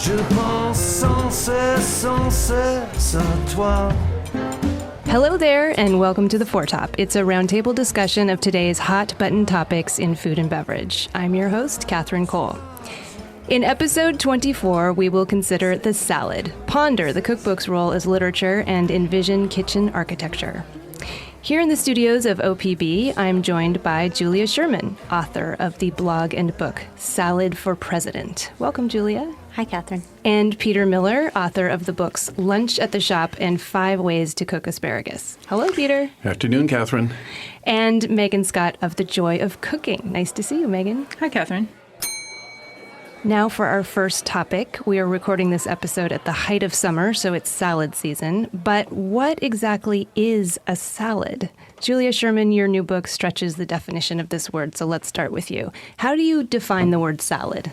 Je pense sans cesse à toi. Hello there, and welcome to The Foretop. It's a roundtable discussion of today's hot-button topics in food and beverage. I'm your host, Catherine Cole. In episode 24, we will consider the salad, ponder the cookbook's role as literature, and envision kitchen architecture. Here in the studios of OPB, I'm joined by Julia Sherman, author of the blog and book, Salad for President. Welcome, Julia. Hi, Catherine. And Peter Miller, author of the books Lunch at the Shop and 5 Ways to Cook Asparagus. Hello, Peter. Afternoon, Catherine. And Megan Scott of The Joy of Cooking. Nice to see you, Megan. Hi, Catherine. Now for our first topic. We are recording this episode at the height of summer, so it's salad season. But what exactly is a salad? Julia Sherman, your new book stretches the definition of this word, so let's start with you. How do you define the word salad?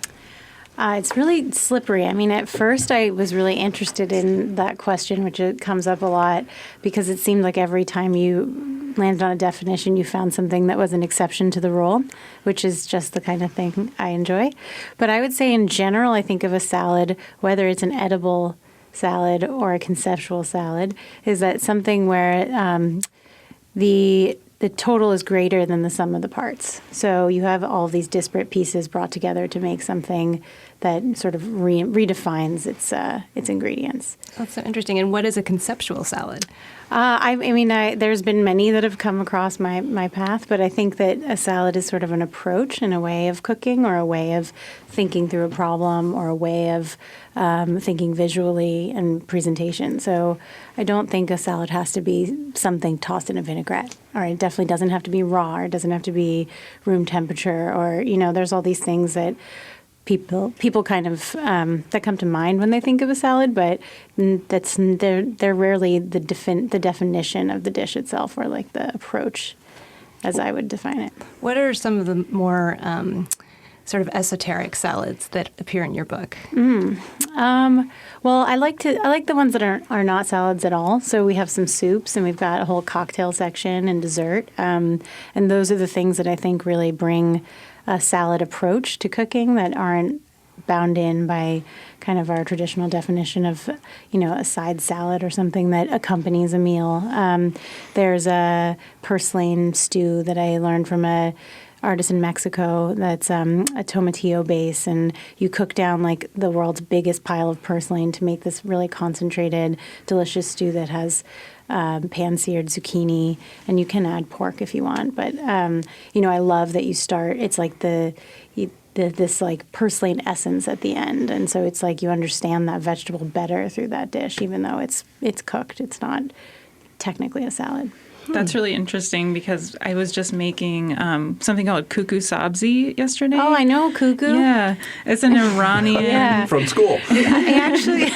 It's really slippery. I mean, at first I was really interested in that question, which it comes up a lot, because it seemed like every time you landed on a definition, you found something that was an exception to the rule, which is just the kind of thing I enjoy. But I would say in general, I think of a salad, whether it's an edible salad or a conceptual salad, is that something where the total is greater than the sum of the parts. So you have all these disparate pieces brought together to make something that sort of redefines its ingredients. That's so interesting. And what is a conceptual salad? There's been many that have come across my path, but I think that a salad is sort of an approach and a way of cooking, or a way of thinking through a problem, or a way of thinking visually and presentation. So I don't think a salad has to be something tossed in a vinaigrette, or it definitely doesn't have to be raw, or it doesn't have to be room temperature, or, there's all these things that people kind of that come to mind when they think of a salad, but they're rarely the definition of the dish itself, or like the approach as I would define it. What are some of the more sort of esoteric salads that appear in your book? Well, I like the ones that are not salads at all. So we have some soups, and we've got a whole cocktail section and dessert, and those are the things that I think really bring a salad approach to cooking that aren't bound in by kind of our traditional definition of, a side salad or something that accompanies a meal. There's a purslane stew that I learned from a artist in Mexico that's a tomatillo base, and you cook down like the world's biggest pile of purslane to make this really concentrated, delicious stew that has pan-seared zucchini, and you can add pork if you want. But I love that you start. It's like this like purslane essence at the end, and so it's like you understand that vegetable better through that dish, even though it's cooked. It's not technically a salad. That's really interesting, because I was just making something called kuku sabzi yesterday. Oh, I know kuku. Yeah, it's an Iranian. Yeah. From school. I actually,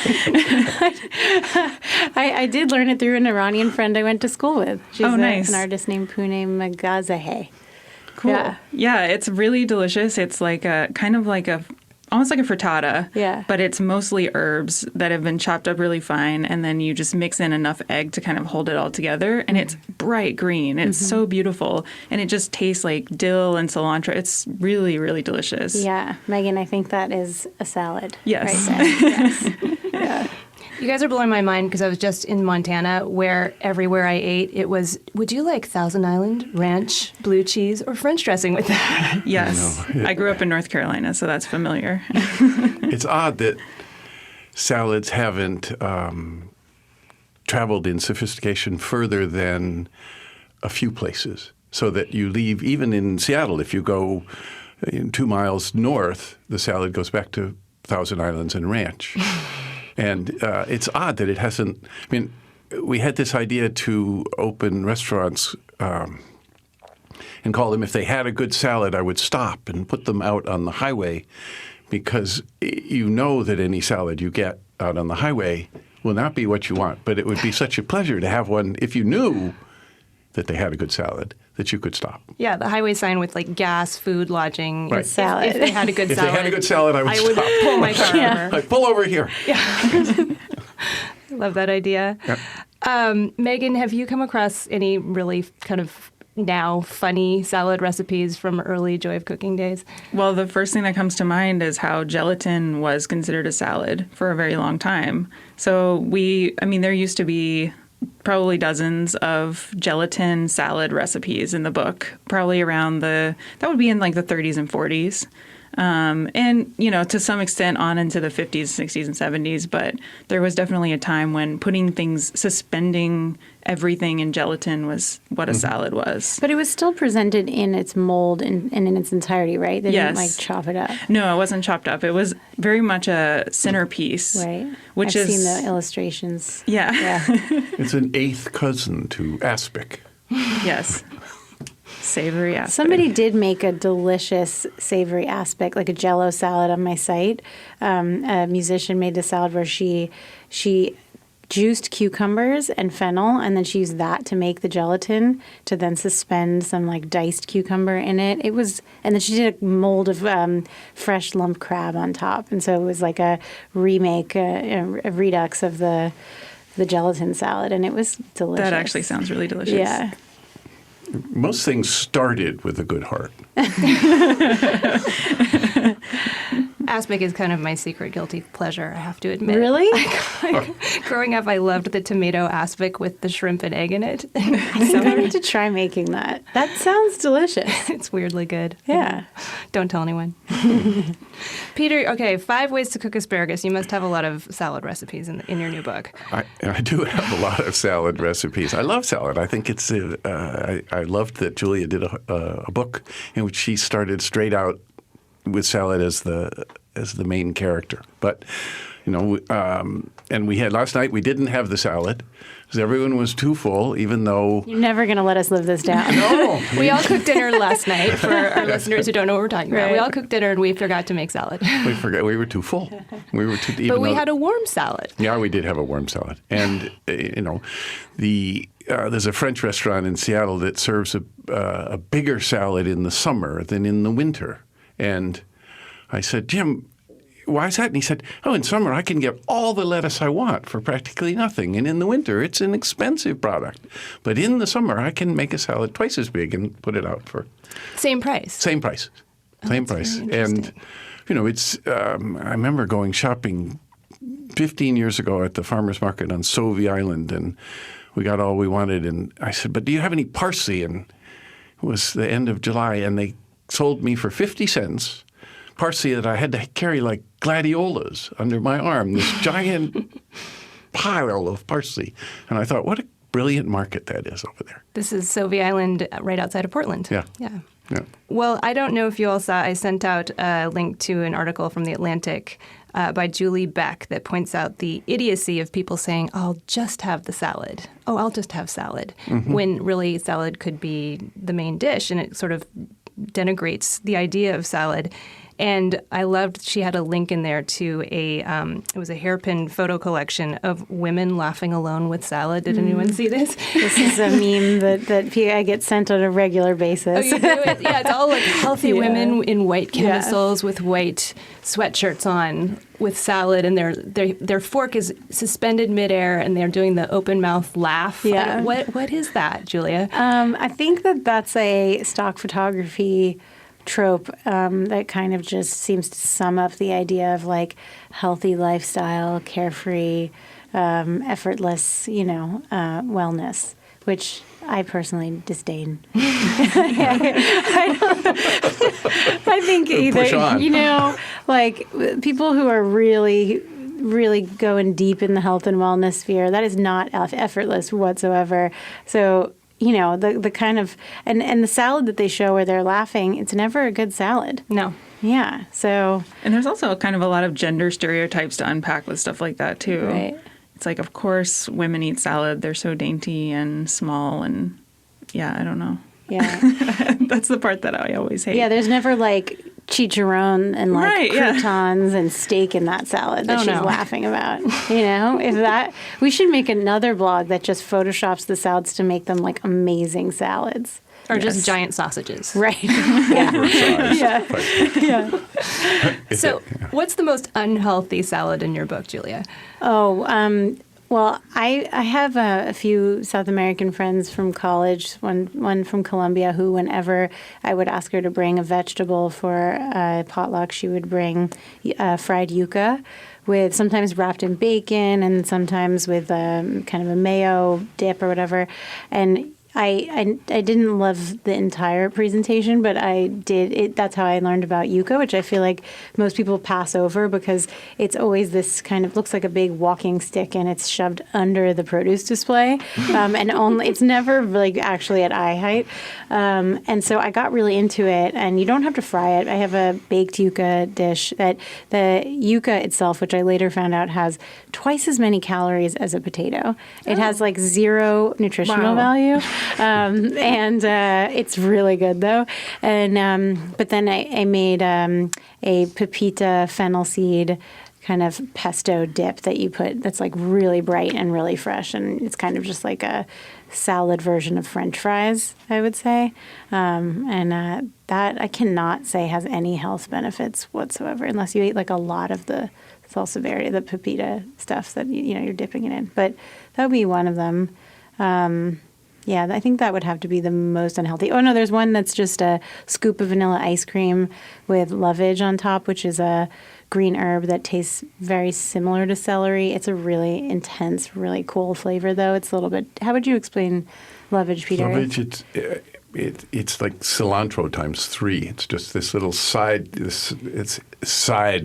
I did learn it through an Iranian friend I went to school with. She's nice. An artist named Pune Magazaheh. Cool. Yeah, it's really delicious. It's like almost like a frittata. Yeah. But it's mostly herbs that have been chopped up really fine, and then you just mix in enough egg to kind of hold it all together. And it's bright green. It's so beautiful. And it just tastes like dill and cilantro. It's really, really delicious. Yeah. Megan, I think that is a salad. Yes. Right there. Yes. Yeah. You guys are blowing my mind, because I was just in Montana, where everywhere I ate, it was, would you like Thousand Island, ranch, blue cheese, or French dressing with that? Yes. I grew up in North Carolina, so that's familiar. It's odd that salads haven't traveled in sophistication further than a few places, so that you leave, even in Seattle, if you go 2 miles north, the salad goes back to Thousand Islands and ranch. And it's odd that it hasn't – I mean, we had this idea to open restaurants and call them, if they had a good salad, I would stop and put them out on the highway, because you know that any salad you get out on the highway will not be what you want. But it would be such a pleasure to have one, if you knew that they had a good salad, that you could stop. Yeah, the highway sign with like gas, food, lodging, right. Salad. If they had a good If salad. they had a good salad, I would stop. pull my car over. I'd pull over here. Yeah. Love that idea. Yep. Megan, have you come across any really kind of now funny salad recipes from early Joy of Cooking days? Well, the first thing that comes to mind is how gelatin was considered a salad for a very long time. So there used to be probably dozens of gelatin salad recipes in the book, probably around that would be in like the 30s and 40s. And, to some extent on into the 50s, 60s, and 70s. But there was definitely a time when suspending everything in gelatin was what a salad was. But it was still presented in its mold and in its entirety, right? They Yes. didn't chop it up. No, it wasn't chopped up. It was very much a centerpiece. Right. I've seen the illustrations. Yeah. It's an eighth cousin to aspic. Yes. Savory aspic. Somebody did make a delicious savory aspic, like a Jell-O salad on my site. A musician made a salad where she juiced cucumbers and fennel, and then she used that to make the gelatin to then suspend some diced cucumber in it. And then she did a mold of fresh lump crab on top, and so it was like a remake, a redux of the gelatin salad, and it was delicious. That actually sounds really delicious. Yeah. Most things started with a good heart. Aspic is kind of my secret guilty pleasure, I have to admit. Really? Growing up, I loved the tomato aspic with the shrimp and egg in it. I think I need to try making that. That sounds delicious. It's weirdly good. Yeah. Don't tell anyone. Peter, okay, 5 ways to cook asparagus. You must have a lot of salad recipes in your new book. I do have a lot of salad recipes. I love salad. I think it's I loved that Julia did a book in which she started straight out with salad as the main character. But and we had last night. We didn't have the salad because everyone was too full. Even though You're never going to let us live this down. no, We all cooked dinner last night for our listeners who don't know what we're talking about. Right. We all cooked dinner and we forgot to make salad. we forgot we were too full. We were too. But we had a warm salad. Yeah, we did have a warm salad, and there's a French restaurant in Seattle that serves a bigger salad in the summer than in the winter. And I said, Jim, why is that? And he said, in summer I can get all the lettuce I want for practically nothing. And in the winter it's an expensive product. But in the summer I can make a salad twice as big and put it out for Same price. same price. Same price. Very And, it's I remember going shopping 15 years ago at the farmer's market on Sauvie Island, and we got all we wanted. And I said, but do you have any parsley? And it was the end of July, and they sold me for 50 cents parsley that I had to carry like gladiolas under my arm, this giant pile of parsley. And I thought, what a brilliant market that is over there. This is Sauvie Island right outside of Portland. Yeah. Yeah. Yeah. Well, I don't know if you all saw, I sent out a link to an article from The Atlantic by Julie Beck that points out the idiocy of people saying, I'll just have the salad. Oh, I'll just have salad. When really salad could be the main dish, and it sort of denigrates the idea of salad. And I loved, she had a link in there to it was a hairpin photo collection of women laughing alone with salad. Did anyone see this? This is a meme that I get sent on a regular basis. Oh, you do it? Yeah, it's all like healthy women in white camisoles with white sweatshirts on with salad, and their fork is suspended midair, and they're doing the open mouth laugh. Yeah. What is that, Julia? I think that's a stock photography trope that kind of just seems to sum up the idea of healthy lifestyle, carefree, effortless, wellness, which I personally disdain. I think either, people who are really going deep in the health and wellness sphere, that is not effortless whatsoever. So, the kind of, and the salad that they show where they're laughing, it's never a good salad. No. Yeah. So. And there's also kind of a lot of gender stereotypes to unpack with stuff like that, too. Right. It's like, of course, women eat salad. They're so dainty and small, and I don't know. Yeah. That's the part that I always hate. Yeah, there's never chicharron and croutons and steak in that salad that she's laughing about. We should make another blog that just photoshops the salads to make them amazing salads. Or just giant sausages. Right. Oversized. Yeah. So what's the most unhealthy salad in your book, Julia? Well, Well, I have a few South American friends from college, one from Colombia, who whenever I would ask her to bring a vegetable for a potluck, she would bring fried yuca, with sometimes wrapped in bacon and sometimes with kind of a mayo dip or whatever. And I didn't love the entire presentation, but I did. That's how I learned about yuca, which I feel like most people pass over because it's always this kind of looks like a big walking stick, and it's shoved under the produce display, and only it's never like actually at eye height. And so I got really into it, and you don't have to fry it. I have a baked yuca dish that the yuca itself, which I later found out has twice as many calories as a potato. It has like 0 nutritional value. And it's really good though. And but then I made a pepita fennel seed kind of pesto dip that you put. That's like really bright and really fresh, and it's kind of just like a salad version of French fries, I would say. And that I cannot say has any health benefits whatsoever, unless you eat like a lot of the salsa verde, the pepita stuff that you're dipping it in. But that would be one of them. Yeah, I think that would have to be the most unhealthy. Oh, no, there's one that's just a scoop of vanilla ice cream with lovage on top, which is a green herb that tastes very similar to celery. It's a really intense, really cool flavor, though. It's a little bit – how would you explain lovage, Peter? Lovage, it's like cilantro times 3. It's just this little side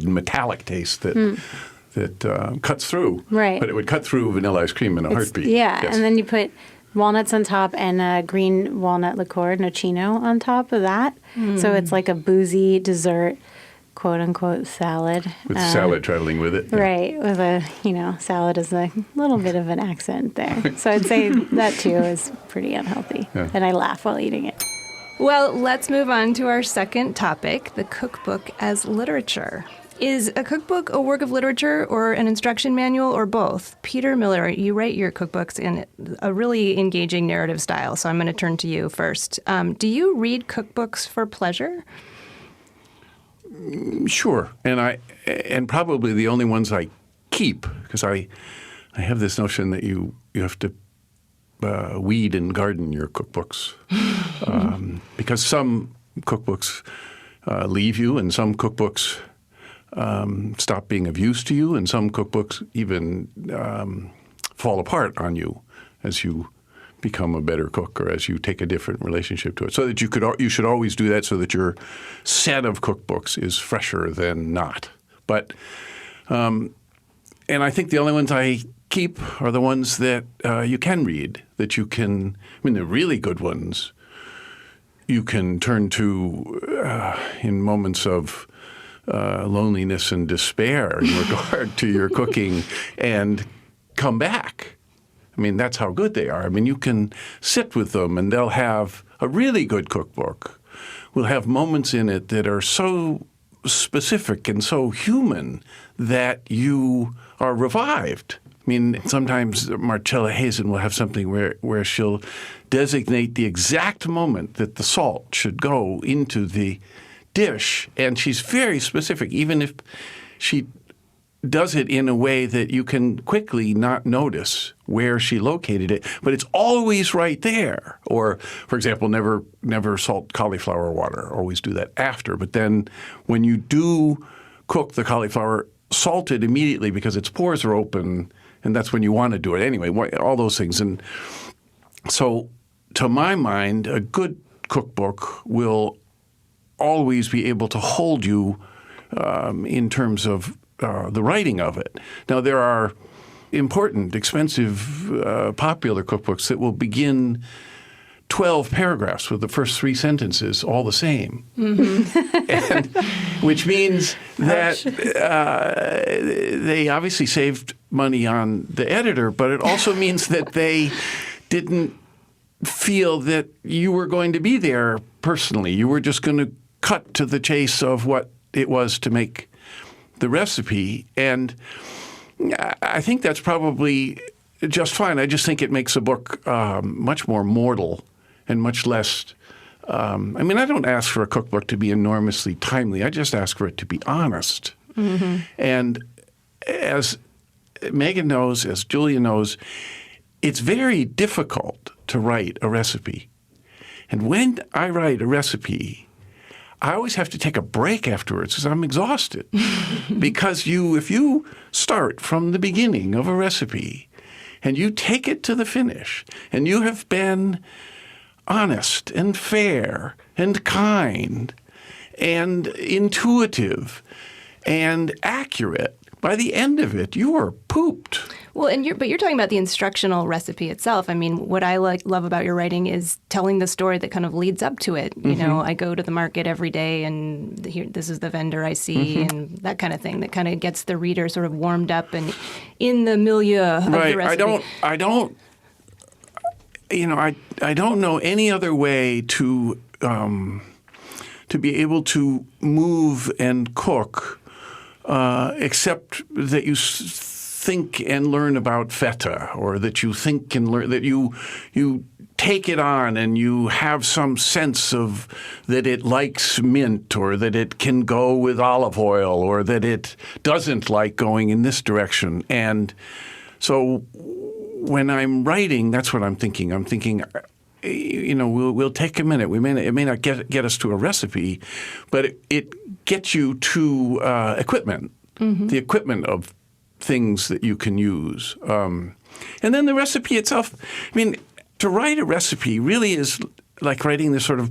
metallic taste that cuts through. Right. But it would cut through vanilla ice cream in a heartbeat. Yeah, yes. And then you put – walnuts on top and green walnut liqueur, nocino, on top of that. So it's like a boozy dessert, quote-unquote, salad. With salad traveling with it. Right, with a, salad is a little bit of an accent there. So I'd say that, too, is pretty unhealthy. Yeah. And I laugh while eating it. Well, let's move on to our second topic, the cookbook as literature. Is a cookbook a work of literature or an instruction manual or both? Peter Miller, you write your cookbooks in a really engaging narrative style, so I'm going to turn to you first. Do you read cookbooks for pleasure? Sure, and probably the only ones I keep, because I have this notion that you have to weed and garden your cookbooks, because some cookbooks leave you, and some cookbooks stop being of use to you, and some cookbooks even fall apart on you as you become a better cook or as you take a different relationship to it. So that you should always do that so that your set of cookbooks is fresher than not. But and I think the only ones I keep are the ones that you can read, that you can. I mean, the really good ones you can turn to in moments of loneliness and despair in regard to your cooking and come back. I mean, that's how good they are. I mean, you can sit with them and they'll have a really good cookbook. Will have moments in it that are so specific and so human that you are revived. I mean, sometimes Marcella Hazen will have something where she'll designate the exact moment that the salt should go into the dish, and she's very specific, even if she does it in a way that you can quickly not notice where she located it, but it's always right there. Or, for example, never salt cauliflower water. Always do that after. But then when you do cook the cauliflower, salt it immediately because its pores are open, and that's when you want to do it anyway. All those things. And so, to my mind, a good cookbook will always be able to hold you in terms of the writing of it. Now, there are important, expensive, popular cookbooks that will begin 12 paragraphs with the first 3 sentences all the same, and, which means that they obviously saved money on the editor, but it also means that they didn't feel that you were going to be there personally. You were just going to cut to the chase of what it was to make the recipe. And I think that's probably just fine. I just think it makes a book much more mortal and much less I mean, I don't ask for a cookbook to be enormously timely. I just ask for it to be honest. Mm-hmm. And as Megan knows, as Julia knows, it's very difficult to write a recipe. And when I write a recipe, I always have to take a break afterwards because I'm exhausted. Because if you start from the beginning of a recipe and you take it to the finish and you have been honest and fair and kind and intuitive and accurate, by the end of it, you are pooped. Well, but you're talking about the instructional recipe itself. I mean, what I love about your writing is telling the story that kind of leads up to it. You know, I go to the market every day, and this is the vendor I see, and that kind of thing. That kind of gets the reader sort of warmed up and in the milieu of the recipe. I don't know any other way to be able to move and cook except that you think and learn about feta, or that you think and learn, that you take it on and you have some sense of that it likes mint, or that it can go with olive oil, or that it doesn't like going in this direction. And so when I'm writing, that's what I'm thinking. I'm thinking, we'll take a minute. It may not get us to a recipe, but it gets you to equipment, the equipment of things that you can use. And then the recipe itself, I mean, to write a recipe really is like writing this sort of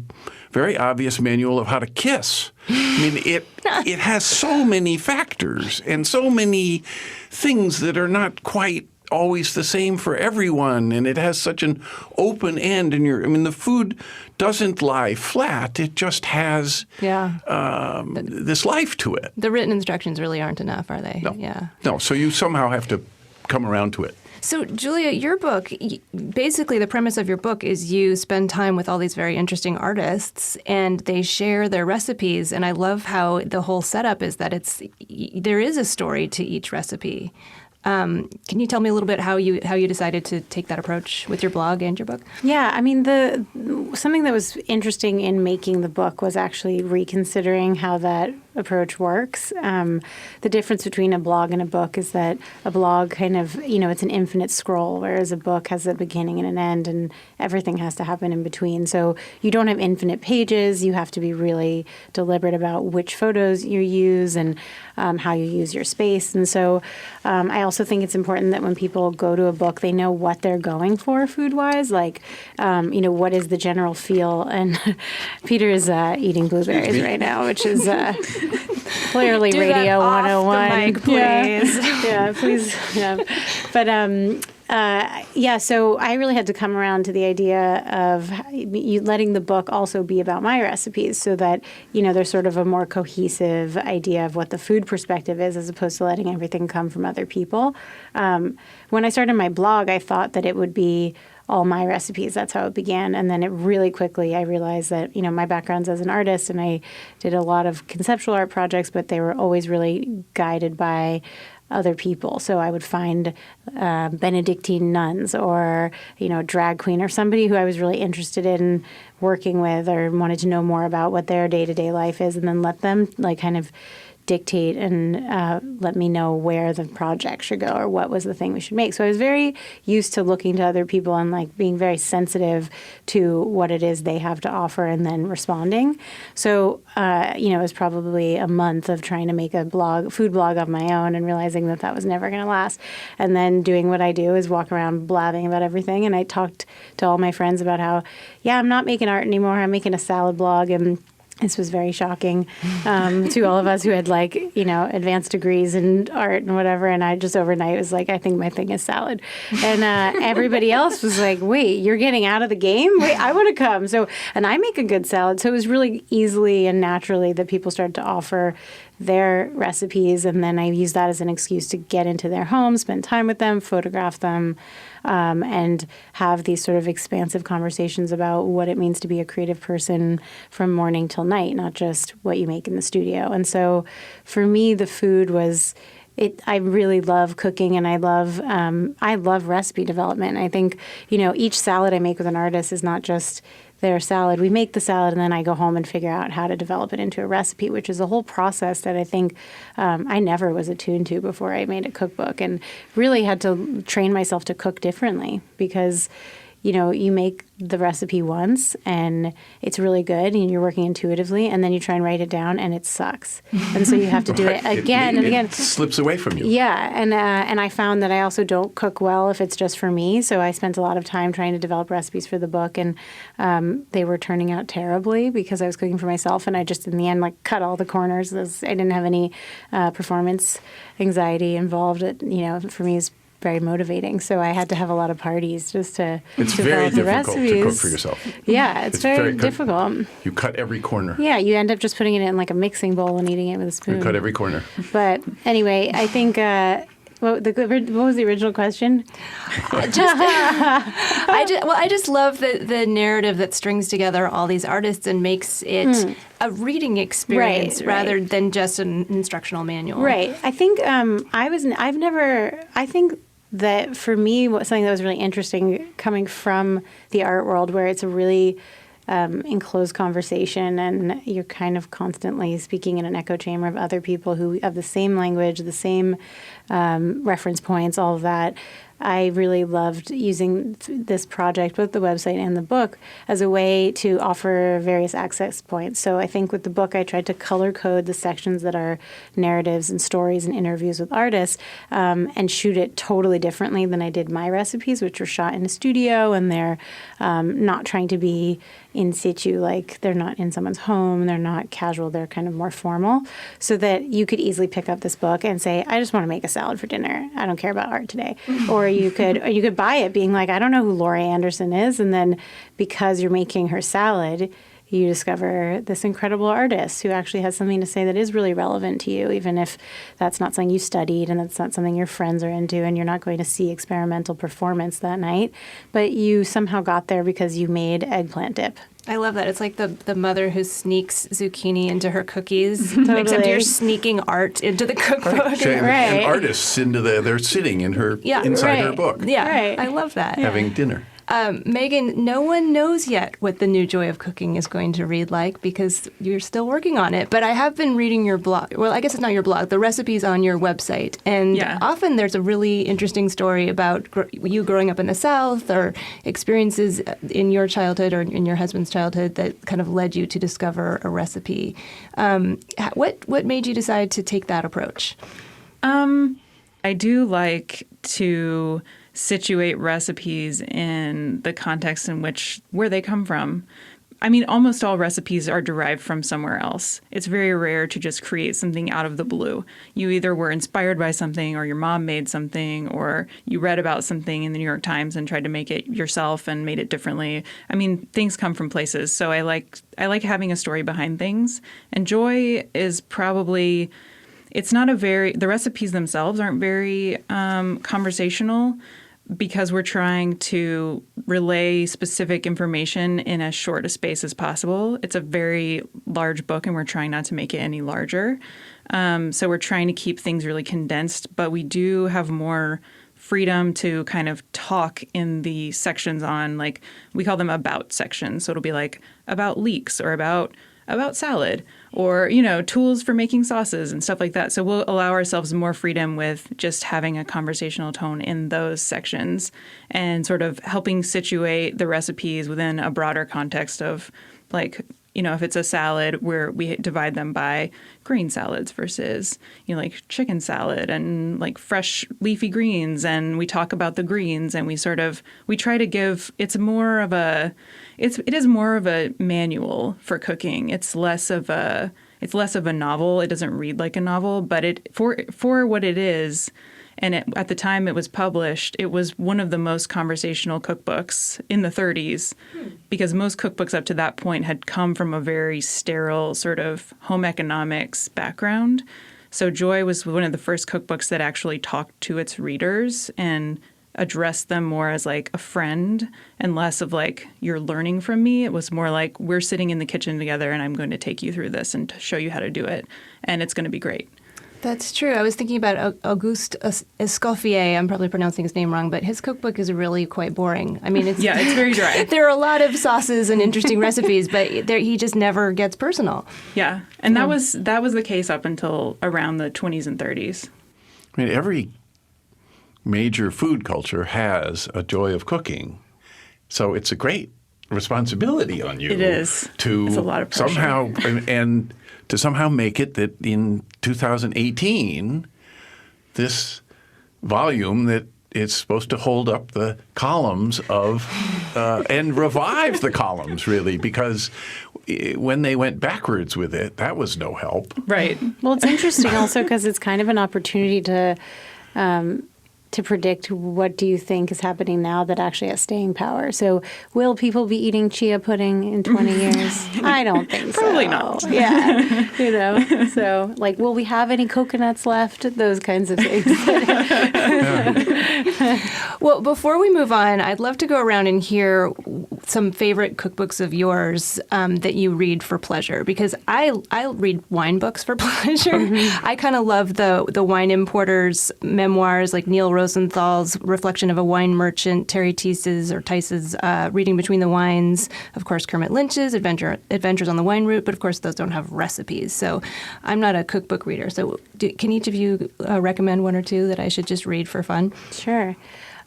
very obvious manual of how to kiss. I mean, it has so many factors and so many things that are not quite always the same for everyone, and it has such an open end. The food doesn't lie flat; it just has this life to it. The written instructions really aren't enough, are they? No. Yeah. No. So you somehow have to come around to it. So, Julia, your book, basically the premise of your book is you spend time with all these very interesting artists, and they share their recipes. And I love how the whole setup is that there is a story to each recipe. Can you tell me a little bit how you decided to take that approach with your blog and your book? Yeah, I mean, something that was interesting in making the book was actually reconsidering how that approach works. The difference between a blog and a book is that a blog kind of, it's an infinite scroll, whereas a book has a beginning and an end, and everything has to happen in between. So you don't have infinite pages. You have to be really deliberate about which photos you use and how you use your space. And so I also think it's important that when people go to a book, they know what they're going for food-wise, like, what is the general feel. And Peter is eating blueberries right now, which is clearly Do Radio that 101. Off the mic, please. Yeah, please. Yeah. But so I really had to come around to the idea of letting the book also be about my recipes, so that, there's sort of a more cohesive idea of what the food perspective is, as opposed to letting everything come from other people. When I started my blog, I thought that it would be all my recipes. That's how it began. And then really quickly, I realized that, my background's as an artist, and I did a lot of conceptual art projects, but they were always really guided by other people. So I would find Benedictine nuns, or, drag queen, or somebody who I was really interested in working with, or wanted to know more about what their day-to-day life is, and then let them kind of dictate and let me know where the project should go, or what was the thing we should make. So I was very used to looking to other people and being very sensitive to what it is they have to offer, and then responding. So it was probably a month of trying to make a food blog of my own, and realizing that was never going to last. And then doing what I do is walk around blabbing about everything. And I talked to all my friends about how, I'm not making art anymore. I'm making a salad blog. And this was very shocking to all of us who had advanced degrees in art and whatever. And I just overnight was like, I think my thing is salad. And everybody else was like, wait, you're getting out of the game? Wait, I want to come. And I make a good salad. So it was really easily and naturally that people started to offer their recipes. And then I used that as an excuse to get into their homes, spend time with them, photograph them, and have these sort of expansive conversations about what it means to be a creative person from morning till night, not just what you make in the studio. And so for me, the food was I really love cooking, and I love recipe development. I think, each salad I make with an artist is not just their salad. We make the salad, and then I go home and figure out how to develop it into a recipe, which is a whole process that I think I never was attuned to before I made a cookbook, and really had to train myself to cook differently because, you know, you make the recipe once and it's really good and you're working intuitively, and then you try and write it down and it sucks. And so you have to do it again and again. It slips away from you. Yeah, and I found that I also don't cook well if it's just for me. So I spent a lot of time trying to develop recipes for the book, and they were turning out terribly because I was cooking for myself, and I just in the end like cut all the corners. I didn't have any performance anxiety involved. You know, for me is very motivating. So I had to have a lot of parties just to It's very develop the difficult recipes. to cook for yourself. Yeah, it's very difficult. You cut every corner. Yeah, you end up just putting it in like a mixing bowl and eating it with a spoon. You cut every corner. But anyway, I think what was the original question? I just love the narrative that strings together all these artists and makes it a reading experience rather than just an instructional manual. Right. I think I think that for me, something that was really interesting coming from the art world, where it's a really enclosed conversation, and you're kind of constantly speaking in an echo chamber of other people who have the same language, the same reference points, all of that. I really loved using this project, both the website and the book, as a way to offer various access points. So I think with the book, I tried to color code the sections that are narratives and stories and interviews with artists, and shoot it totally differently than I did my recipes, which were shot in a studio, and they're not trying to be in situ, like they're not in someone's home, they're not casual, they're kind of more formal, so that you could easily pick up this book and say, I just want to make a salad for dinner. I don't care about art today. Or you could buy it being like, I don't know who Laurie Anderson is, and then because you're making her salad, you discover this incredible artist who actually has something to say that is really relevant to you, even if that's not something you studied and that's not something your friends are into, and you're not going to see experimental performance that night. But you somehow got there because you made eggplant dip. I love that. It's like the mother who sneaks zucchini into her cookies, Totally. except you're sneaking art into the cookbook. Right. And artists they're sitting in her inside her book, Yeah, I love that. having dinner. Megan, no one knows yet what the new Joy of Cooking is going to read like because you're still working on it. But I have been reading your blog. Well, I guess it's not your blog. The recipes on your website. And often there's a really interesting story about you growing up in the South or experiences in your childhood or in your husband's childhood that kind of led you to discover a recipe. What made you decide to take that approach? I do like to situate recipes in the context in where they come from. I mean, almost all recipes are derived from somewhere else. It's very rare to just create something out of the blue. You either were inspired by something, or your mom made something, or you read about something in the New York Times and tried to make it yourself and made it differently. I mean, things come from places. So I like having a story behind things. And Joy is probably, the recipes themselves aren't very conversational, because we're trying to relay specific information in as short a space as possible. It's a very large book, and we're trying not to make it any larger. So we're trying to keep things really condensed, but we do have more freedom to kind of talk in the sections on, like, we call them about sections. So it'll be like about leeks or about salad, or, tools for making sauces and stuff like that. So we'll allow ourselves more freedom with just having a conversational tone in those sections and sort of helping situate the recipes within a broader context of, like, if it's a salad, where we divide them by green salads versus, like chicken salad and like fresh leafy greens. And we talk about the greens, and we try to give, it is more of a manual for cooking. It's less of a novel. It doesn't read like a novel, but for what it is. And at the time it was published, it was one of the most conversational cookbooks in the 30s, because most cookbooks up to that point had come from a very sterile sort of home economics background. So Joy was one of the first cookbooks that actually talked to its readers and addressed them more as like a friend and less of like, you're learning from me. It was more like, we're sitting in the kitchen together and I'm going to take you through this and show you how to do it. And it's going to be great. That's true. I was thinking about Auguste Escoffier. I'm probably pronouncing his name wrong, but his cookbook is really quite boring. I mean, it's very dry. There are a lot of sauces and interesting recipes, but he just never gets personal. Yeah, and that was the case up until around the 20s and 30s. I mean, every major food culture has a joy of cooking, so it's a great responsibility on you. It is. It's a lot of pressure. Somehow and to somehow make it that in 2018, this volume that is supposed to hold up the columns of and revive the columns, really, because when they went backwards with it, that was no help. Right. Well, it's interesting also because it's kind of an opportunity to predict what do you think is happening now that actually has staying power. So will people be eating chia pudding in 20 years? I don't think so. Probably not. Yeah. So like, will we have any coconuts left? Those kinds of things. Well, before we move on, I'd love to go around and hear some favorite cookbooks of yours that you read for pleasure, because I read wine books for pleasure. I kind of love the wine importers' memoirs, like Neil Rosenthal's Reflection of a Wine Merchant, Terry Tice's Reading Between the Wines, of course, Kermit Lynch's Adventures on the Wine Route, but of course those don't have recipes. So I'm not a cookbook reader. So can each of you recommend one or two that I should just read for fun? Sure.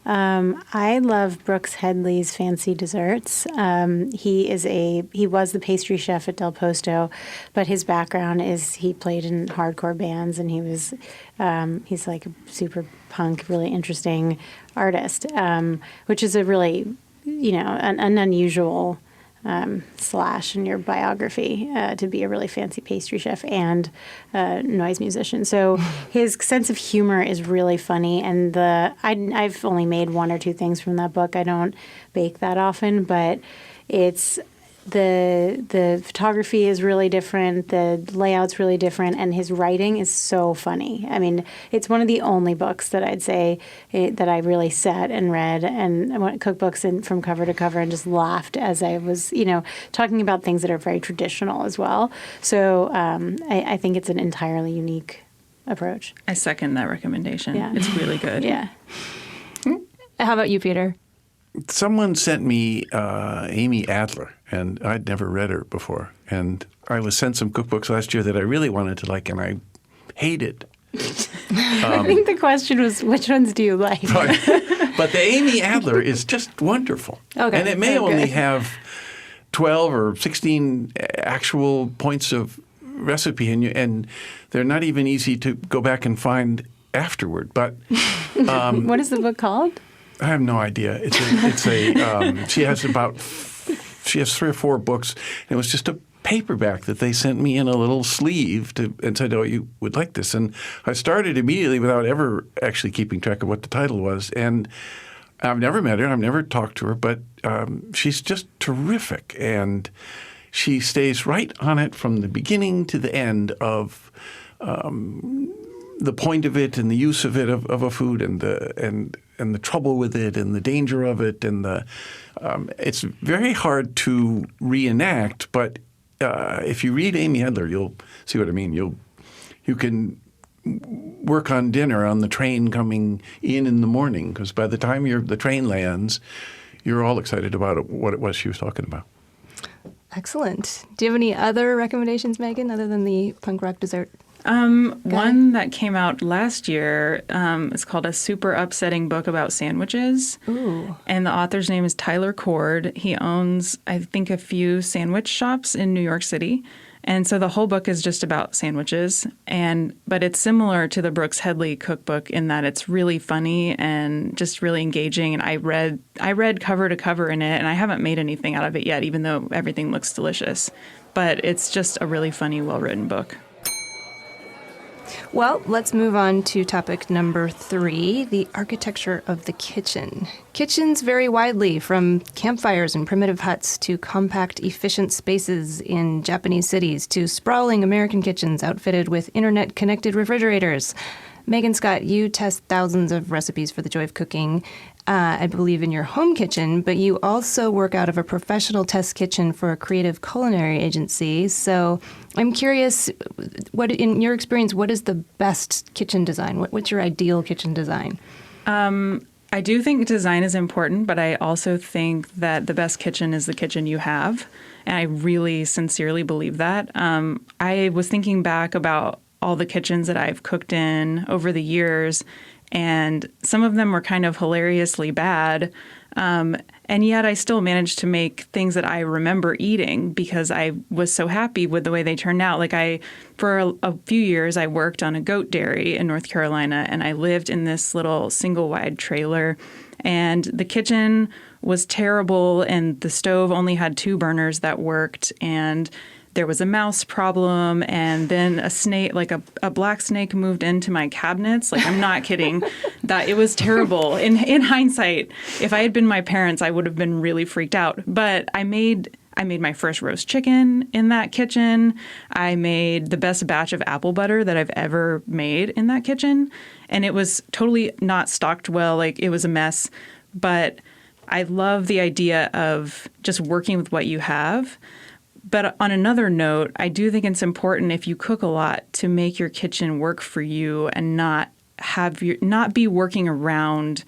I love Brooks Headley's Fancy Desserts. He was the pastry chef at Del Posto, but his background is he played in hardcore bands, and he's like a super punk, really interesting artist, which is a really, an unusual slash in your biography to be a really fancy pastry chef and noise musician. So his sense of humor is really funny, and I've only made one or two things from that book. I don't bake that often, but it's the photography is really different, the layout's really different, and his writing is so funny. I mean, it's one of the only books that I'd say that I really sat and read and I went cookbooks and from cover to cover and just laughed as I was, talking about things that are very traditional as well. So I think it's an entirely unique approach. I second that recommendation. Yeah. It's really good. Yeah. How about you, Peter? Someone sent me Amy Adler, and I'd never read her before. And I was sent some cookbooks last year that I really wanted to like, and I hated. I think the question was, which ones do you like? Right. But the Amy Adler is just wonderful. Okay. And it may only have 12 or 16 actual points of recipe, and they're not even easy to go back and find afterward. But What is the book called? I have no idea. She has 3 or 4 books, and it was just a paperback that they sent me in a little sleeve and said, "Oh, you would like this." And I started immediately without ever actually keeping track of what the title was. And I've never met her, I've never talked to her, but she's just terrific, and she stays right on it from the beginning to the end of the point of it and the use of it of a food and the trouble with it and the danger of it and it's very hard to reenact. But if you read Amy Adler, you'll see what I mean. You can work on dinner on the train coming in the morning, because by the time the train lands, you're all excited about what it was she was talking about. Excellent. Do you have any other recommendations, Megan, other than the punk rock dessert? One that came out last year is called A Super Upsetting Book About Sandwiches. Ooh. And the author's name is Tyler Cord. He owns, I think, a few sandwich shops in New York City. And so the whole book is just about sandwiches. But it's similar to the Brooks Headley cookbook in that it's really funny and just really engaging. And I read cover to cover in it, and I haven't made anything out of it yet, even though everything looks delicious. But it's just a really funny, well-written book. Well, let's move on to topic number 3, the architecture of the kitchen. Kitchens vary widely, from campfires and primitive huts to compact, efficient spaces in Japanese cities to sprawling American kitchens outfitted with internet-connected refrigerators. Megan Scott, you test thousands of recipes for The Joy of Cooking. I believe, in your home kitchen, but you also work out of a professional test kitchen for a creative culinary agency. So I'm curious, what, in your experience, what is the best kitchen design? What's your ideal kitchen design? I do think design is important, but I also think that the best kitchen is the kitchen you have. And I really sincerely believe that. I was thinking back about all the kitchens that I've cooked in over the years, and some of them were kind of hilariously bad. And yet I still managed to make things that I remember eating because I was so happy with the way they turned out. Like for a few years, I worked on a goat dairy in North Carolina, and I lived in this little single wide trailer, and the kitchen was terrible, and the stove only had 2 burners that worked, and there was a mouse problem, and then a snake, like a black snake, moved into my cabinets. Like, I'm not kidding. That it was terrible. In hindsight, if I had been my parents, I would have been really freaked out. But I made my first roast chicken in that kitchen. I made the best batch of apple butter that I've ever made in that kitchen, and it was totally not stocked well. Like, it was a mess. But I love the idea of just working with what you have. But on another note, I do think it's important, if you cook a lot, to make your kitchen work for you and not be working around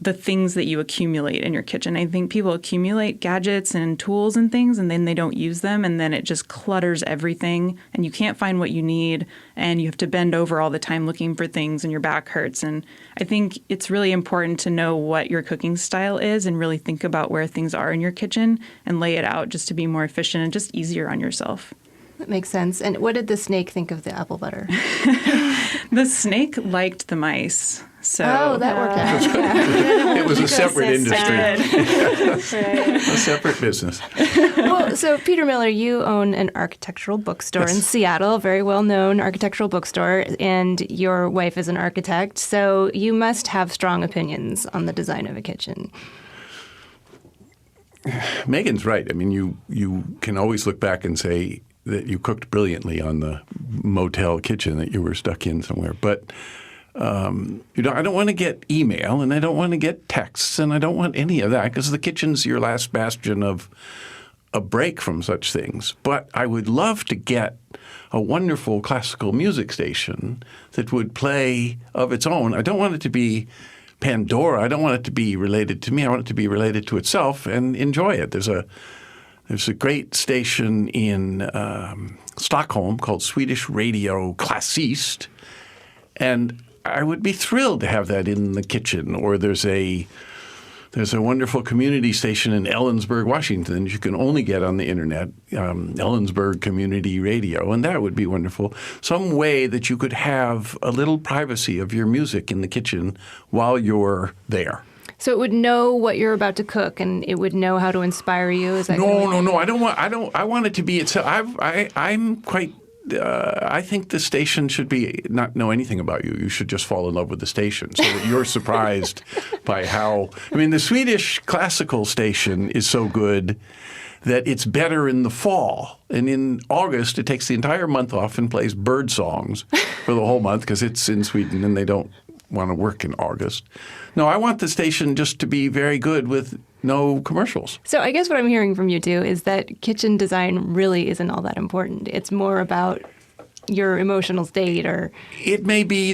the things that you accumulate in your kitchen. I think people accumulate gadgets and tools and things, and then they don't use them, and then it just clutters everything, and you can't find what you need, and you have to bend over all the time looking for things, and your back hurts. And I think it's really important to know what your cooking style is and really think about where things are in your kitchen and lay it out just to be more efficient and just easier on yourself. That makes sense. And what did the snake think of the apple butter? The snake liked the mice. So that worked out. It was a separate industry. A separate business. Well, so Peter Miller, you own an architectural bookstore in Seattle, a very well-known architectural bookstore, and your wife is an architect, so you must have strong opinions on the design of a kitchen. Megan's right. I mean, you can always look back and say that you cooked brilliantly on the motel kitchen that you were stuck in somewhere, but I don't want to get email, and I don't want to get texts, and I don't want any of that, because the kitchen's your last bastion of a break from such things. But I would love to get a wonderful classical music station that would play of its own. I don't want it to be Pandora. I don't want it to be related to me. I want it to be related to itself and enjoy it. There's a great station in Stockholm called Swedish Radio Klassist, and I would be thrilled to have that in the kitchen. Or there's a wonderful community station in Ellensburg, Washington, that you can only get on the internet, Ellensburg Community Radio, and that would be wonderful. Some way that you could have a little privacy of your music in the kitchen while you're there. So it would know what you're about to cook, and it would know how to inspire you. Is that no. I want it to be itself. I'm quite. I think the station should not know anything about you. You should just fall in love with the station, so that you're surprised by how. I mean, the Swedish classical station is so good that it's better in the fall, and in August it takes the entire month off and plays bird songs for the whole month because it's in Sweden and they don't want to work in August. No, I want the station just to be very good with no commercials. So I guess what I'm hearing from you two is that kitchen design really isn't all that important. It's more about your emotional state, or it may be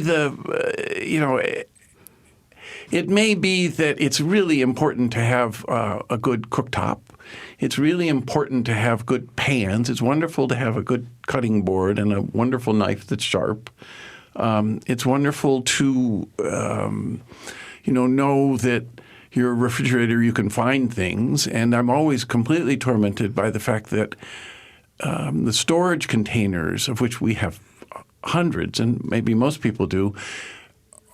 it may be that it's really important to have a good cooktop. It's really important to have good pans. It's wonderful to have a good cutting board and a wonderful knife that's sharp. It's wonderful to know that your refrigerator, you can find things. And I'm always completely tormented by the fact that the storage containers, of which we have hundreds, and maybe most people do,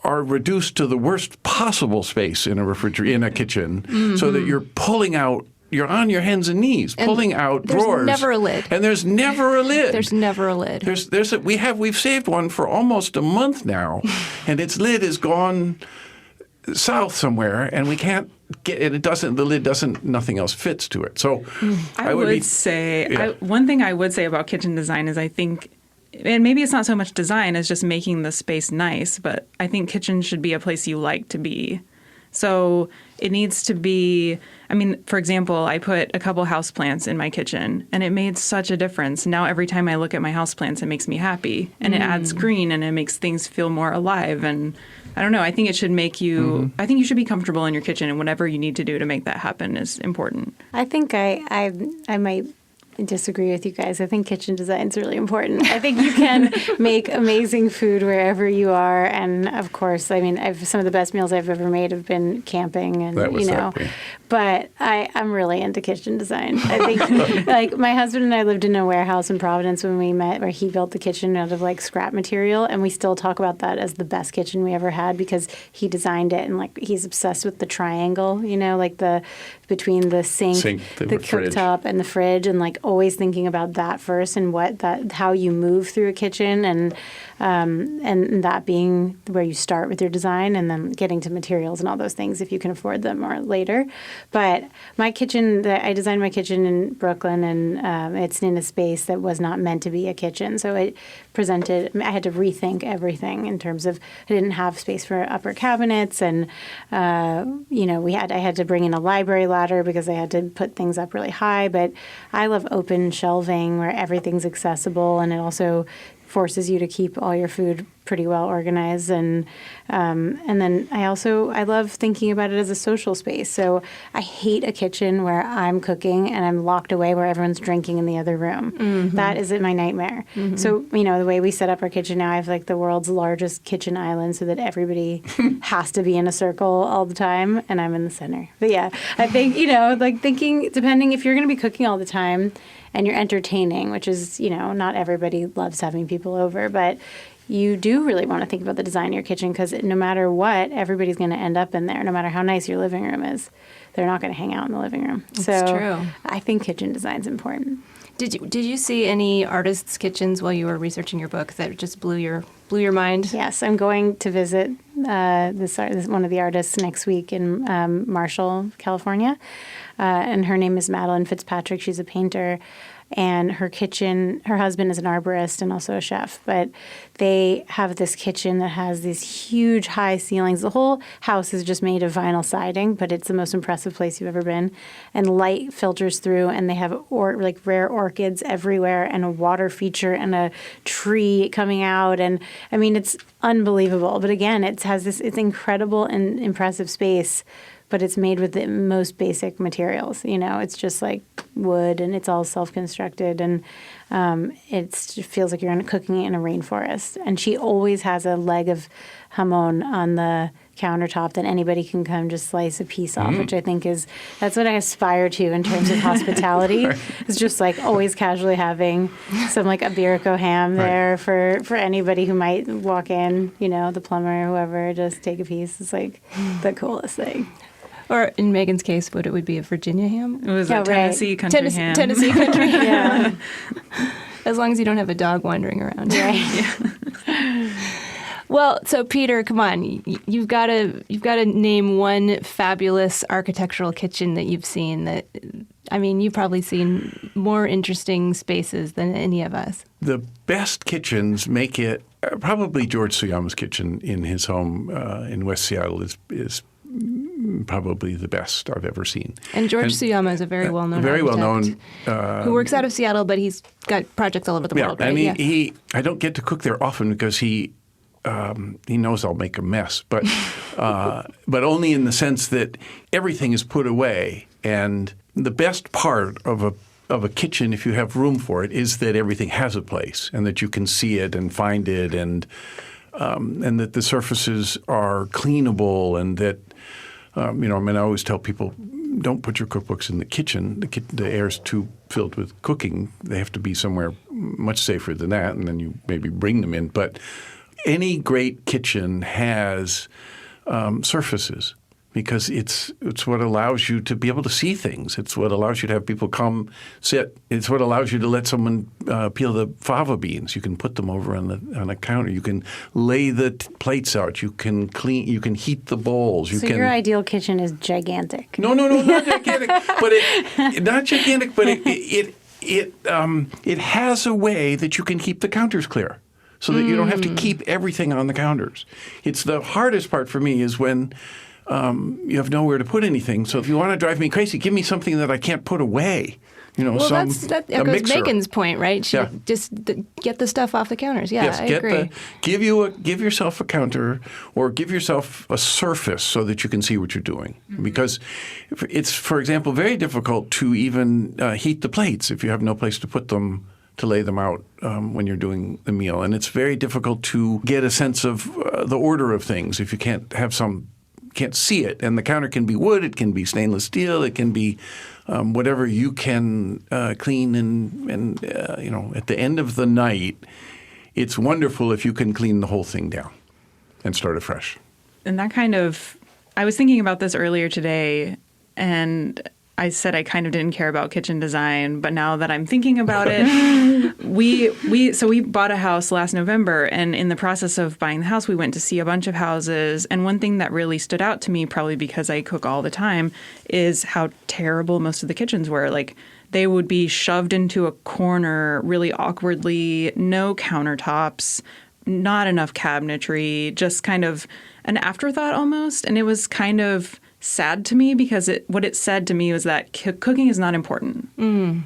are reduced to the worst possible space in a kitchen, so that you're on your hands and knees pulling out drawers. There's never a lid. And there's never a lid. There's never a lid. We've saved one for almost a month now, and its lid is gone south somewhere, and we can't get it. The lid doesn't. Nothing else fits to it. So one thing I would say about kitchen design is I think, and maybe it's not so much design as just making the space nice, but I think kitchen should be a place you like to be. So it needs to be, I mean, for example, I put a couple houseplants in my kitchen and it made such a difference. Now every time I look at my houseplants, it makes me happy and it adds green and it makes things feel more alive. And I don't know, I think it should make you, I think you should be comfortable in your kitchen, and whatever you need to do to make that happen is important. I think I might disagree with you guys. I think kitchen design is really important. I think you can make amazing food wherever you are. And of course, I mean, some of the best meals I've ever made have been camping and, but I'm really into kitchen design. I think like my husband and I lived in a warehouse in Providence when we met, where he built the kitchen out of like scrap material. And we still talk about that as the best kitchen we ever had because he designed it. And like, he's obsessed with the triangle, like between the sink the cooktop and the fridge, and like always thinking about that first and how you move through a kitchen, and that being where you start with your design, and then getting to materials and all those things if you can afford them or later. But my kitchen, I designed my kitchen in Brooklyn, and it's in a space that was not meant to be a kitchen. So it presented, I had to rethink everything in terms of, I didn't have space for upper cabinets, and I had to bring in a library ladder because I had to put things up really high. But I love open shelving where everything's accessible, and it also forces you to keep all your food pretty well organized. And then I love thinking about it as a social space. So I hate a kitchen where I'm cooking and I'm locked away where everyone's drinking in the other room. Mm-hmm. That is my nightmare. Mm-hmm. So, the way we set up our kitchen now, I have like the world's largest kitchen island so that everybody has to be in a circle all the time, and I'm in the center. But yeah, I think, like thinking, depending if you're going to be cooking all the time and you're entertaining, which is, not everybody loves having people over, but you do really want to think about the design of your kitchen, because no matter what, everybody's going to end up in there. No matter how nice your living room is, they're not going to hang out in the living room. That's true. I think kitchen design's important. Did you see any artists' kitchens while you were researching your book that just blew your mind? Yes, I'm going to visit this one of the artists next week in Marshall, California, and her name is Madeline Fitzpatrick. She's a painter. And her husband is an arborist and also a chef, but they have this kitchen that has these huge high ceilings. The whole house is just made of vinyl siding, but it's the most impressive place you've ever been. And light filters through, and they have rare orchids everywhere, and a water feature and a tree coming out. And I mean, it's unbelievable. But again, it's incredible and impressive space, but it's made with the most basic materials. It's just like wood, and it's all self-constructed, and it feels like you're cooking in a rainforest. And she always has a leg of jamon on the countertop that anybody can come just slice a piece off, which I think that's what I aspire to in terms of hospitality. Right. It's just like always casually having some like Iberico ham there for anybody who might walk in, the plumber, whoever, just take a piece. It's like the coolest thing. Or in Megan's case, it would be a Virginia ham. It was a Tennessee country ham. Tennessee country ham. As long as you don't have a dog wandering around. Right. Yeah. Well, so Peter, come on, you've got to name one fabulous architectural kitchen that you've seen. You've probably seen more interesting spaces than any of us. The best kitchens make it probably George Suyama's kitchen in his home in West Seattle is probably the best I've ever seen. And George Suyama is a very well-known architect who works out of Seattle, but he's got projects all over the world, right? And I don't get to cook there often because he knows I'll make a mess, but only in the sense that everything is put away. And the best part of a kitchen, if you have room for it, is that everything has a place and that you can see it and find it, and that the surfaces are cleanable, and that I always tell people, don't put your cookbooks in the kitchen. The air's too filled with cooking. They have to be somewhere much safer than that, and then you maybe bring them in. But any great kitchen has surfaces, because it's what allows you to be able to see things. It's what allows you to have people come sit. It's what allows you to let someone peel the fava beans. You can put them over on a counter. You can lay the plates out. You can clean. You can heat the bowls. Your ideal kitchen is gigantic. No, not gigantic. But not gigantic. But it has a way that you can keep the counters clear, so that you don't have to keep everything on the counters. It's the hardest part for me is when you have nowhere to put anything. So if you want to drive me crazy, give me something that I can't put away. Well, that echoes Megan's point, right? Just get the stuff off the counters. Yeah, yes, I agree. Give yourself a counter or give yourself a surface so that you can see what you're doing. Mm-hmm. Because it's, for example, very difficult to even heat the plates if you have no place to put them, to lay them out when you're doing the meal. And it's very difficult to get a sense of the order of things if you can't see it. And the counter can be wood, it can be stainless steel, it can be whatever you can clean. And at the end of the night, it's wonderful if you can clean the whole thing down and start afresh. And that I was thinking about this earlier today, and I said I kind of didn't care about kitchen design, but now that I'm thinking about it, we bought a house last November, and in the process of buying the house, we went to see a bunch of houses. And one thing that really stood out to me, probably because I cook all the time, is how terrible most of the kitchens were. Like, they would be shoved into a corner really awkwardly, no countertops, not enough cabinetry, just kind of an afterthought almost. And it was kind of sad to me because what it said to me was that cooking is not important.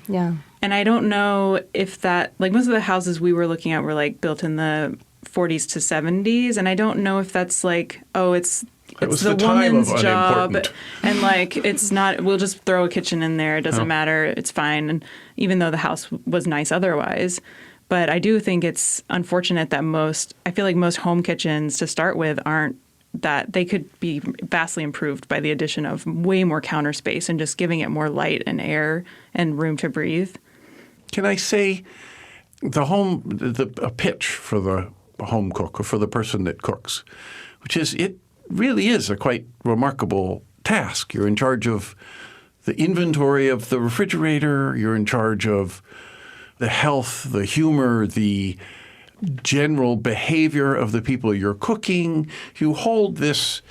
Yeah. And I don't know if that, like, most of the houses we were looking at were like built in the 40s to 70s. And I don't know if that's like, it's the woman's job. And like, it's not, we'll just throw a kitchen in there. It doesn't matter. It's fine. And even though the house was nice otherwise. But I do think it's unfortunate that I feel like most home kitchens to start with aren't that they could be vastly improved by the addition of way more counter space and just giving it more light and air and room to breathe. Can I say a pitch for the home cook or for the person that cooks, which is it really is a quite remarkable task. You're in charge of the inventory of the refrigerator. You're in charge of the health, the humor, the general behavior of the people you're cooking. You hold this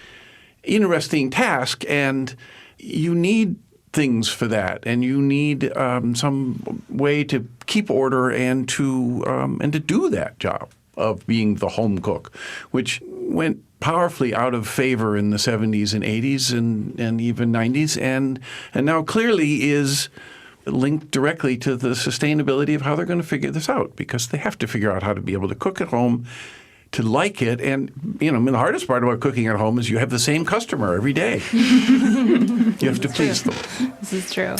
interesting task, and you need things for that, and you need some way to keep order and to do that job of being the home cook, which went powerfully out of favor in the 70s and 80s and even 90s, and now clearly is linked directly to the sustainability of how they're going to figure this out, because they have to figure out how to be able to cook at home, to like it. And, the hardest part about cooking at home is you have the same customer every day. You have to please them. This is true.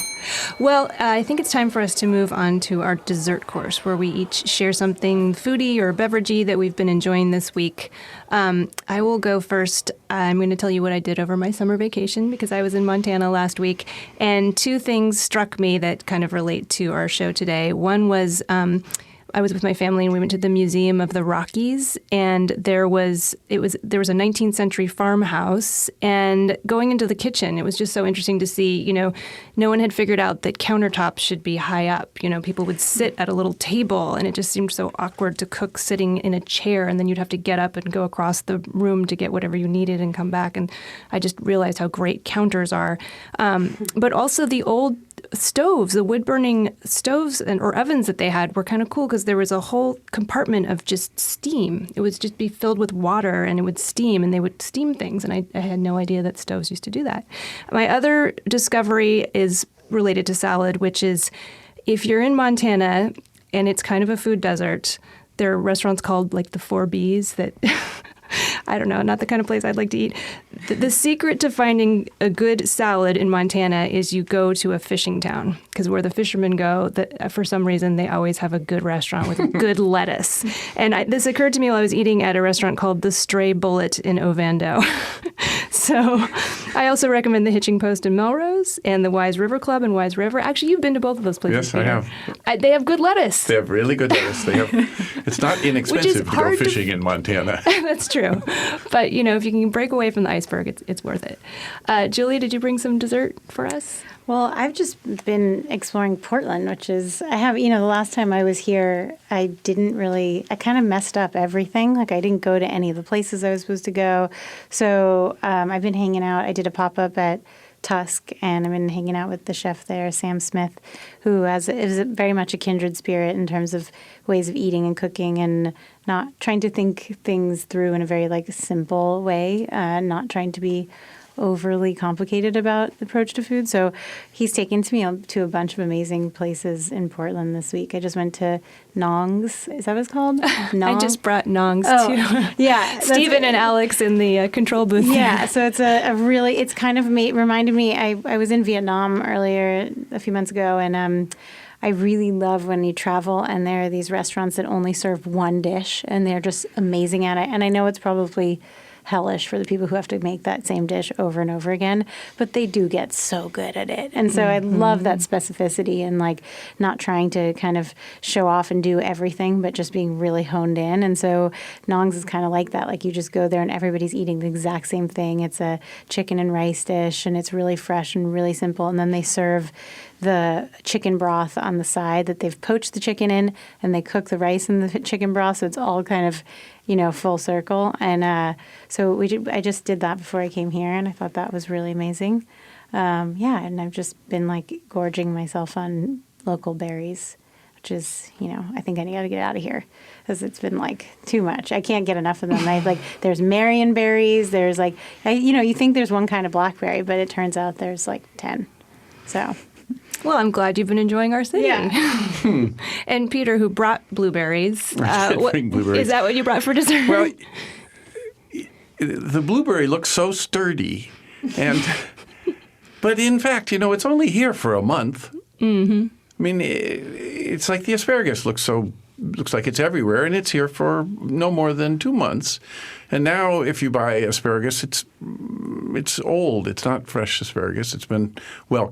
Well, I think it's time for us to move on to our dessert course, where we each share something foodie or beveragey that we've been enjoying this week. I will go first. I'm going to tell you what I did over my summer vacation, because I was in Montana last week, and two things struck me that kind of relate to our show today. One was I was with my family and we went to the Museum of the Rockies, and there was a 19th century farmhouse, and going into the kitchen, it was just so interesting to see, no one had figured out that countertops should be high up. People would sit at a little table, and it just seemed so awkward to cook sitting in a chair, and then you'd have to get up and go across the room to get whatever you needed and come back. And I just realized how great counters are. But also the old stoves, the wood-burning stoves or ovens that they had were kind of cool, because there was a whole compartment of just steam. It would just be filled with water, and it would steam, and they would steam things. And I had no idea that stoves used to do that. My other discovery is related to salad, which is if you're in Montana and it's kind of a food desert, there are restaurants called like the 4 Bs that I don't know, not the kind of place I'd like to eat. The secret to finding a good salad in Montana is you go to a fishing town, because where the fishermen go, for some reason, they always have a good restaurant with good lettuce. And this occurred to me while I was eating at a restaurant called the Stray Bullet in Ovando. So I also recommend the Hitching Post in Melrose and the Wise River Club in Wise River. Actually, you've been to both of those places. Yes, I have. They have good lettuce. They have really good lettuce. It's not inexpensive to go fishing in Montana. That's true. But, if you can break away from the iceberg, it's worth it. Julia, did you bring some dessert for us? Well, I've just been exploring Portland, which is, the last time I was here, I kind of messed up everything. Like, I didn't go to any of the places I was supposed to go. So I've been hanging out. I did a pop-up at Tusk, and I've been hanging out with the chef there, Sam Smith, who is very much a kindred spirit in terms of ways of eating and cooking, and not trying to think things through in a very simple way, not trying to be overly complicated about the approach to food. So he's taken me to a bunch of amazing places in Portland this week. I just went to Nong's. Is that what it's called? I just brought Nong's too. Yeah. Stephen and Alex in the control booth. Yeah, so it's it's kind of reminded me, I was in Vietnam earlier a few months ago, and I really love when you travel and there are these restaurants that only serve one dish, and they're just amazing at it. And I know it's probably hellish for the people who have to make that same dish over and over again, but they do get so good at it. And so I love that specificity and like not trying to kind of show off and do everything, but just being really honed in. And so Nong's is kind of like that. Like you just go there and everybody's eating the exact same thing. It's a chicken and rice dish, and it's really fresh and really simple. And then they serve the chicken broth on the side that they've poached the chicken in, and they cook the rice in the chicken broth. So it's all kind of, full circle. And I just did that before I came here, and I thought that was really amazing. And I've just been like gorging myself on local berries, which is, I think I got to get out of here because it's been like too much. I can't get enough of them. There's Marion berries. There's you think there's one kind of blackberry, but it turns out there's like 10. So. Well, I'm glad you've been enjoying our city. Yeah. And Peter, who brought blueberries. Bring blueberries. Is that what you brought for dessert? Well, the blueberry looks so sturdy, but in fact, it's only here for a month. Mm-hmm. I mean, it's like the asparagus looks like it's everywhere, and it's here for no more than 2 months. And now, if you buy asparagus, it's old. It's not fresh asparagus. It's been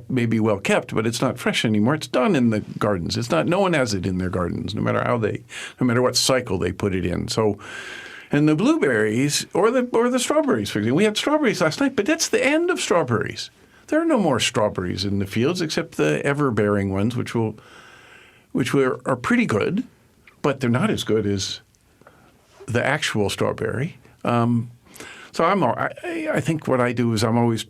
maybe well kept, but it's not fresh anymore. It's done in the gardens. It's not. No one has it in their gardens, no matter what cycle they put it in. So, and the blueberries or the strawberries, for example, we had strawberries last night, but that's the end of strawberries. There are no more strawberries in the fields except the ever-bearing ones, which are pretty good, but they're not as good as the actual strawberry. So I think what I do is I'm always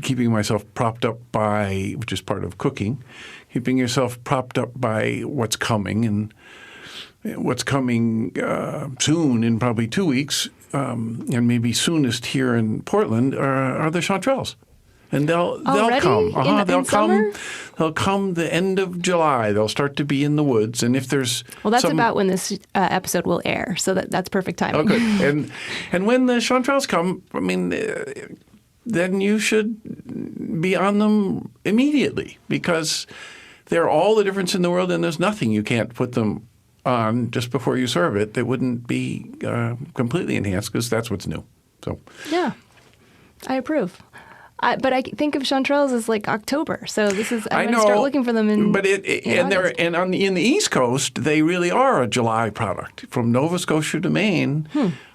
keeping myself propped up by, which is part of cooking, keeping yourself propped up by what's coming, and what's coming soon in probably 2 weeks, and maybe soonest here in Portland are the chanterelles. And they'll come. They'll come the end of July. They'll start to be in the woods. And if there's that's about when this episode will air, so that's perfect timing. Oh, good. And when the chanterelles come, I mean, then you should be on them immediately, because they're all the difference in the world, and there's nothing you can't put them on just before you serve it that wouldn't be completely enhanced, because that's what's new. So yeah, I approve. But I think of chanterelles as like October, so this is I'm going to start looking for them in. But in the East Coast, they really are a July product. From Nova Scotia to Maine,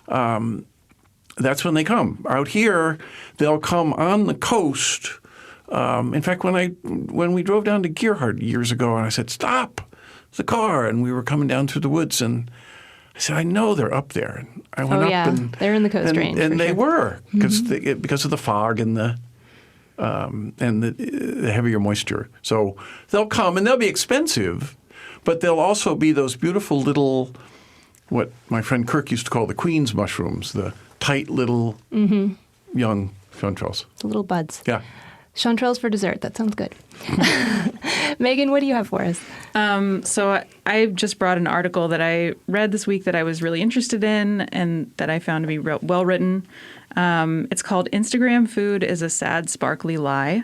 that's when they come. Out here, they'll come on the coast. In fact, when we drove down to Gearhart years ago, and I said, "Stop the car," and we were coming down through the woods, and I said, "I know they're up there." And I went up, and they're in the Coast Range, and they were because of the fog and the heavier moisture. So they'll come, and they'll be expensive, but they'll also be those beautiful little, what my friend Kirk used to call the queen's mushrooms, the tight little young chanterelles. The little buds. Yeah. Chanterelles for dessert. That sounds good. Megan, what do you have for us? So I just brought an article that I read this week that I was really interested in and that I found to be well written. It's called "Instagram Food is a Sad, Sparkly Lie,"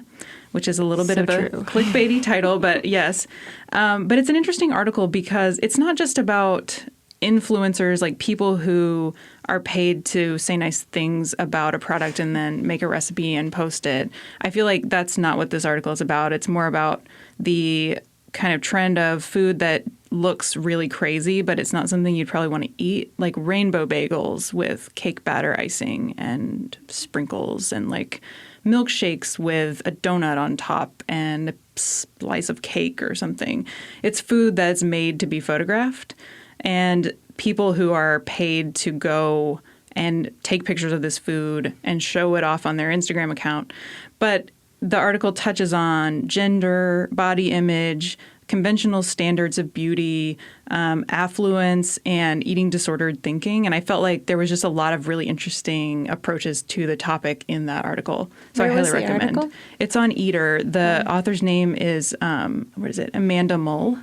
which is a little bit of a clickbaity title, but yes. But it's an interesting article because it's not just about influencers, like people who are paid to say nice things about a product and then make a recipe and post it. I feel like that's not what this article is about. It's more about the kind of trend of food that looks really crazy, but it's not something you'd probably want to eat, like rainbow bagels with cake batter icing and sprinkles, and like milkshakes with a donut on top and a slice of cake or something. It's food that's made to be photographed, and people who are paid to go and take pictures of this food and show it off on their Instagram account. But the article touches on gender, body image, conventional standards of beauty, affluence, and eating disordered thinking. And I felt like there was just a lot of really interesting approaches to the topic in that article. So Where I highly was the recommend. article? It's on Eater. The author's name is, Amanda Mull.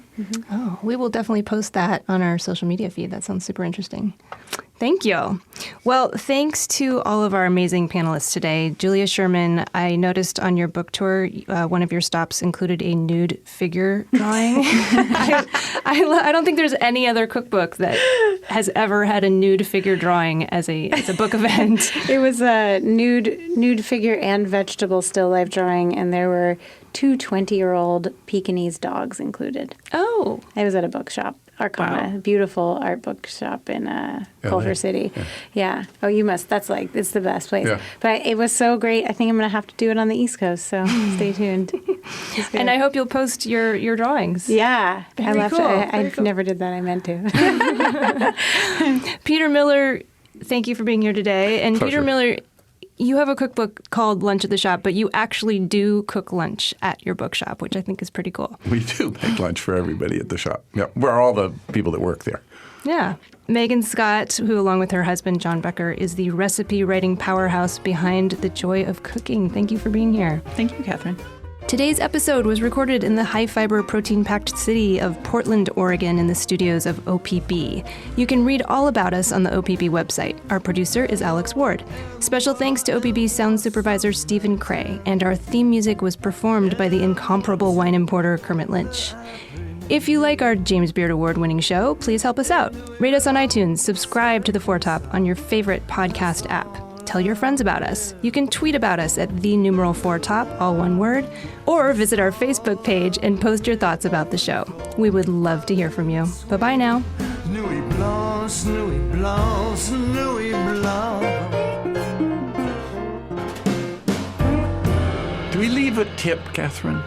Oh, we will definitely post that on our social media feed. That sounds super interesting. Thank you. Well, thanks to all of our amazing panelists today. Julia Sherman, I noticed on your book tour, one of your stops included a nude figure drawing. I don't think there's any other cookbook that has ever had a nude figure drawing as a book event. It was a nude figure and vegetable still life drawing, and there were two 20-year-old Pekingese dogs included. Oh. I was at a bookshop, Arcana, Wow. beautiful art bookshop in Culver City. Yeah. Oh, you must. That's it's the best place. Yeah. But it was so great. I think I'm going to have to do it on the East Coast, so stay tuned. And I hope you'll post your drawings. Yeah. Very I cool. Very I cool. never did that. I meant to. Peter Miller, thank you for being here today. And Pleasure. Peter Miller, you have a cookbook called Lunch at the Shop, but you actually do cook lunch at your bookshop, which I think is pretty cool. We do make lunch for everybody at the shop. Yeah, we're all the people that work there. Yeah. Megan Scott, who along with her husband, John Becker, is the recipe writing powerhouse behind The Joy of Cooking. Thank you for being here. Thank you, Catherine. Today's episode was recorded in the high-fiber, protein-packed city of Portland, Oregon, in the studios of OPB. You can read all about us on the OPB website. Our producer is Alex Ward. Special thanks to OPB sound supervisor Stephen Cray, and our theme music was performed by the incomparable wine importer Kermit Lynch. If you like our James Beard Award-winning show, please help us out. Rate us on iTunes, subscribe to The Foretop on your favorite podcast app. Tell your friends about us. You can tweet about us at @4top, all one word, or visit our Facebook page and post your thoughts about the show. We would love to hear from you. Bye-bye now. Nuit blanche, nuit blanche, nuit blanche. Do we leave a tip, Catherine?